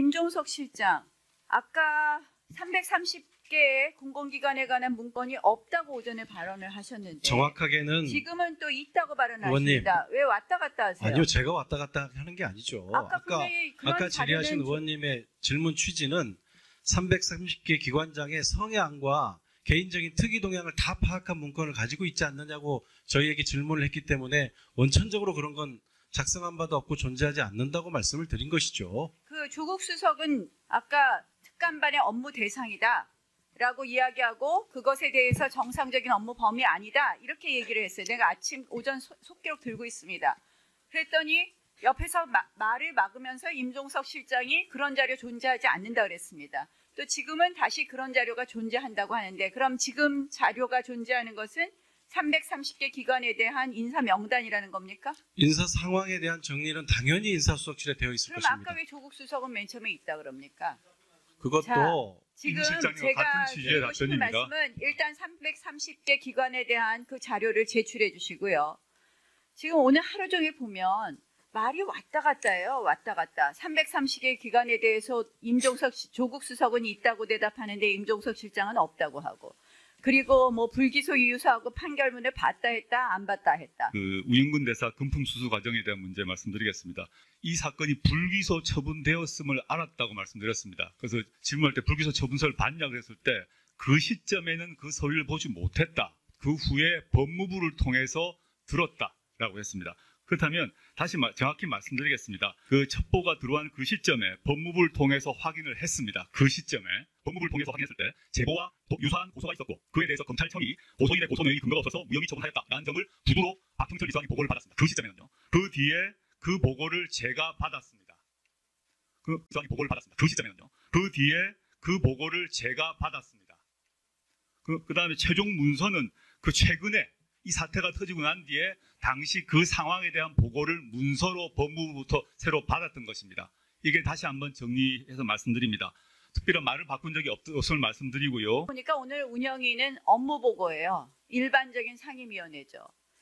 임종석 실장, 아까 330개의 공공기관에 관한 문건이 없다고 오전에 발언을 하셨는데 정확하게는 지금은 또 있다고 발언하십니다. 왜 왔다 갔다 하세요? 아니요, 제가 왔다 갔다 하는 게 아니죠. 아까 질의하신 의원님의 질문 취지는 330개 기관장의 성향과 개인적인 특이 동향을 다 파악한 문건을 가지고 있지 않느냐고 저희에게 질문을 했기 때문에 원천적으로 그런 건 작성한 바도 없고 존재하지 않는다고 말씀을 드린 것이죠. 그 조국 수석은 아까 특감반의 업무 대상이다 라고 이야기하고 그것에 대해서 정상적인 업무 범위 아니다 이렇게 얘기를 했어요. 내가 오전 속기록 들고 있습니다. 그랬더니 옆에서 말을 막으면서 임종석 실장이 그런 자료 존재하지 않는다 그랬습니다. 또 지금은 다시 그런 자료가 존재한다고 하는데 그럼 지금 자료가 존재하는 것은 330개 기관에 대한 인사 명단이라는 겁니까? 인사 상황에 대한 정리는 당연히 인사수석실에 되어 있을 그럼 것입니다. 아까 왜 조국 수석은 맨 처음에 있다 그럽니까? 그것도 지금 실장님과 제가 같은 취지의 드리고 싶은 답변입니다. 말씀은 일단 330개 기관에 대한 그 자료를 제출해 주시고요. 지금 오늘 하루 종일 보면 말이 왔다 갔다 해요. 왔다 갔다. 330개 기관에 대해서 조국 수석은 있다고 대답하는데 임종석 실장은 없다고 하고. 그리고 뭐 불기소 이유서하고 판결문을 봤다 했다 안 봤다 했다. 그 우영근 대사 금품 수수 과정에 대한 문제 말씀드리겠습니다. 이 사건이 불기소 처분되었음을 알았다고 말씀드렸습니다. 그래서 질문할 때 불기소 처분서를 봤냐 그랬을 때 그 시점에는 그 서류를 보지 못했다. 그 후에 법무부를 통해서 들었다라고 했습니다. 그렇다면 다시 정확히 말씀드리겠습니다. 그 첩보가 들어온 그 시점에 법무부를 통해서 확인을 했습니다. 그 시점에 법무부를 통해서 확인했을 때 제보와 유사한 고소가 있었고 그에 대해서 검찰청이 고소인의 고소 내용이 근거가 없어서 무혐의 처분하였다라는 점을 부두로 박형철 이사장이 보고를 받았습니다. 그 시점에는요. 그 뒤에 그 보고를 제가 받았습니다. 그 이사장이 보고를 받았습니다. 그 시점에는요. 그 뒤에 그 보고를 제가 받았습니다. 그 다음에 최종 문서는 그 최근에 이 사태가 터지고 난 뒤에 당시 그 상황에 대한 보고를 문서로 법무부부터 새로 받았던 것입니다. 이게 다시 한번 정리해서 말씀드립니다. 특별한 말을 바꾼 적이 없음을 말씀드리고요. 보니까 오늘 운영위는 업무 보고예요. 일반적인 상임위원회죠.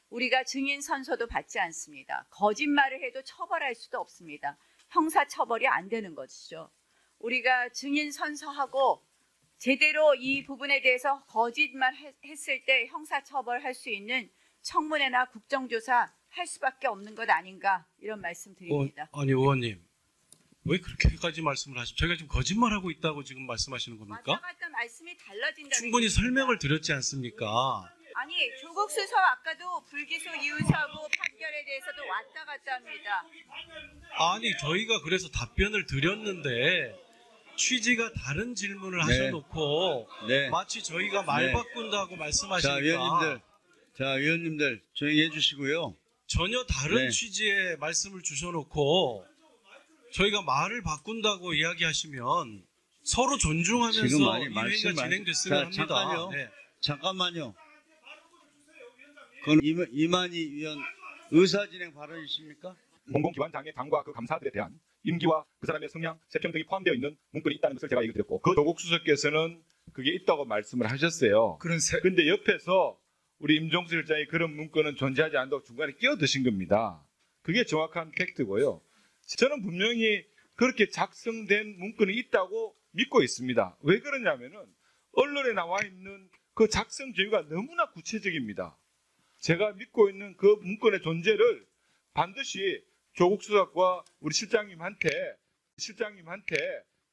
우리가 증인 선서도 받지 않습니다. 거짓말을 해도 처벌할 수도 없습니다. 형사 처벌이 안 되는 것이죠. 우리가 증인 선서하고 제대로 이 부분에 대해서 거짓말 했을 때 형사처벌할 수 있는 청문회나 국정조사 할 수밖에 없는 것 아닌가 이런 말씀 드립니다. 아니 의원님 왜 그렇게까지 말씀을 하시죠? 저희가 지금 거짓말하고 있다고 지금 말씀하시는 겁니까? 왔다 갔다 말씀이 달라진다는 충분히 얘기입니다. 설명을 드렸지 않습니까? 아니 조국 수석 아까도 불기소 이유서하고 판결에 대해서도 왔다 갔다 합니다. 아니 저희가 그래서 답변을 드렸는데 취지가 다른 질문을 하셔놓고 마치 저희가 말 바꾼다고 말씀하시니까 의원님들 조용히 해주시고요. 전혀 다른 취지의 말씀을 주셔놓고 저희가 말을 바꾼다고 이야기하시면 서로 존중하면서 이 회의가 진행됐으면 합니다. 잠깐만요. 그건 이만희 위원 의사진행 발언이십니까? 공공기관장의 당과 그 감사들에 대한 임기와 그 사람의 성향, 세평 등이 포함되어 있는 문건이 있다는 것을 제가 얘기 드렸고 그 조국 수석께서는 그게 있다고 말씀을 하셨어요. 그런데 옆에서 우리 임종석 실장이 그런 문건은 존재하지 않는다고 중간에 끼어드신 겁니다. 그게 정확한 팩트고요. 저는 분명히 그렇게 작성된 문건이 있다고 믿고 있습니다. 왜 그러냐면은 언론에 나와 있는 그 작성 조유가 너무나 구체적입니다. 제가 믿고 있는 그 문건의 존재를 반드시 조국 수석과 우리 실장님한테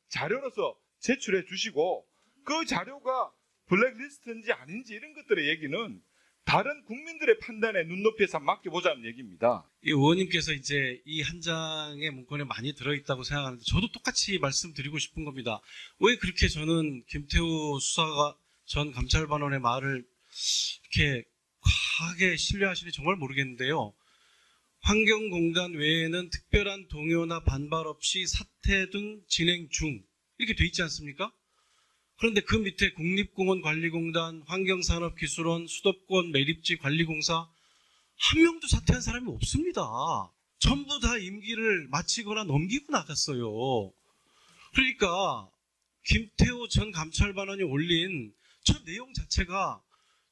자료로서 제출해 주시고 그 자료가 블랙리스트인지 아닌지 이런 것들의 얘기는 다른 국민들의 판단에 눈높이에서 맡겨보자는 얘기입니다. 이 의원님께서 이제 이 한 장의 문건에 많이 들어있다고 생각하는데 저도 똑같이 말씀드리고 싶은 겁니다. 왜 그렇게 저는 김태우 수사가 전 감찰반원의 말을 이렇게 과하게 신뢰하시는지 정말 모르겠는데요. 환경공단 외에는 특별한 동요나 반발 없이 사태 등 진행 중 이렇게 돼 있지 않습니까? 그런데 그 밑에 국립공원관리공단, 환경산업기술원, 수도권 매립지 관리공사 한 명도 사퇴한 사람이 없습니다. 전부 다 임기를 마치거나 넘기고 나갔어요. 그러니까 김태우 전 감찰반원이 올린 저 내용 자체가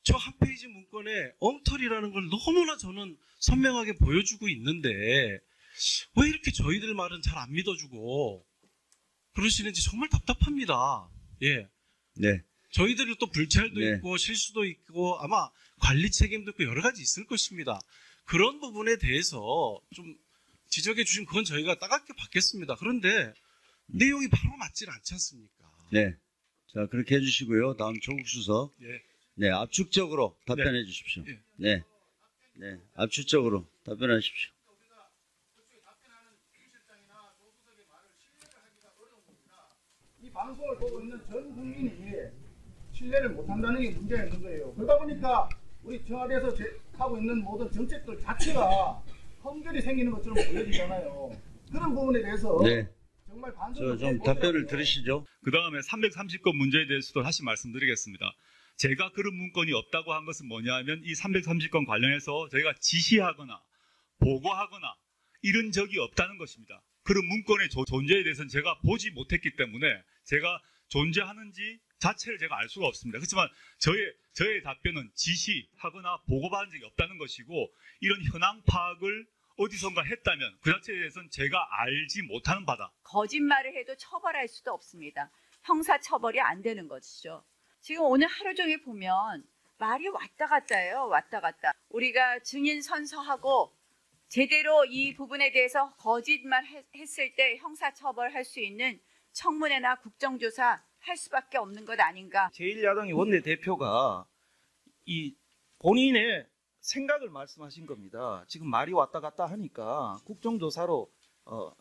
저 한 페이지 문건에 엉터리라는 걸 너무나 저는 선명하게 보여주고 있는데 왜 이렇게 저희들 말은 잘 안 믿어주고 그러시는지 정말 답답합니다. 예. 네. 저희들이 또 불찰도 네. 있고 실수도 있고 아마 관리 책임도 있고 여러 가지 있을 것입니다. 그런 부분에 대해서 좀 지적해 주신 그건 저희가 따갑게 받겠습니다. 그런데 내용이 바로 맞질 않지 않습니까? 네. 자, 그렇게 해주시고요. 다음 조국 수석. 예. 네, 압축적으로 답변해 주십시오. 예. 네. 네, 압축적으로 답변하십시오. 이 방송을 보고 있는 전 국민이 신뢰를 못한다는 게 문제가 있는 거예요. 그러다 보니까 우리 청와대에서 하고 있는 모든 정책들 자체가 험결이 생기는 것처럼 보여지잖아요. 그런 부분에 대해서 네. 정말 저 반성을 좀 답변을 들으시죠. 그 다음에 330건 문제에 대해서도 다시 말씀드리겠습니다. 제가 그런 문건이 없다고 한 것은 뭐냐면 이 330건 관련해서 저희가 지시하거나 보고하거나 이런 적이 없다는 것입니다. 그런 문건의 존재에 대해서는 제가 보지 못했기 때문에 제가 존재하는지 자체를 제가 알 수가 없습니다. 그렇지만 저의 답변은 지시하거나 보고받은 적이 없다는 것이고 이런 현황 파악을 어디선가 했다면 그 자체에 대해서는 제가 알지 못하는 바다. 거짓말을 해도 처벌할 수도 없습니다. 형사 처벌이 안 되는 것이죠. 지금 오늘 하루 종일 보면 말이 왔다 갔다 해요. 왔다 갔다. 우리가 증인 선서하고 제대로 이 부분에 대해서 거짓말 했을 때 형사 처벌할 수 있는 청문회나 국정조사 할 수밖에 없는 것 아닌가. 제1야당의 원내대표가 이 본인의 생각을 말씀하신 겁니다. 지금 말이 왔다 갔다 하니까 국정조사로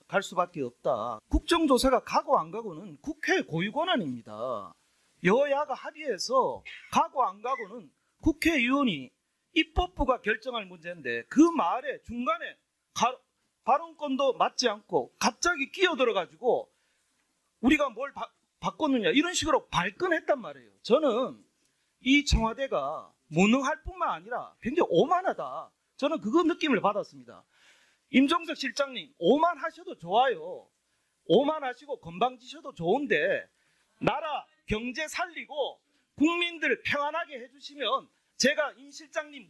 갈 수밖에 없다. 국정조사가 가고 안 가고는 국회 고유 권한입니다. 여야가 합의해서 가고 안 가고는 국회의원이 입법부가 결정할 문제인데 그 말에 중간에 발언권도 맞지 않고 갑자기 끼어들어가지고 우리가 뭘 바꿨느냐 이런 식으로 발끈했단 말이에요. 저는 이 청와대가 무능할 뿐만 아니라 굉장히 오만하다. 저는 그거 느낌을 받았습니다. 임종석 실장님 오만하셔도 좋아요. 오만하시고 건방지셔도 좋은데 나라 경제 살리고 국민들 평안하게 해주시면 제가 임 실장님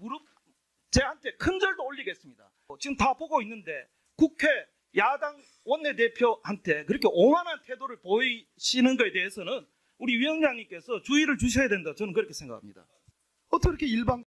제한테 큰 절도 올리겠습니다. 지금 다 보고 있는데 국회 야당 원내대표한테 그렇게 오만한 태도를 보이시는 것에 대해서는 우리 위원장님께서 주의를 주셔야 된다. 저는 그렇게 생각합니다. 어떻게 이렇게 일방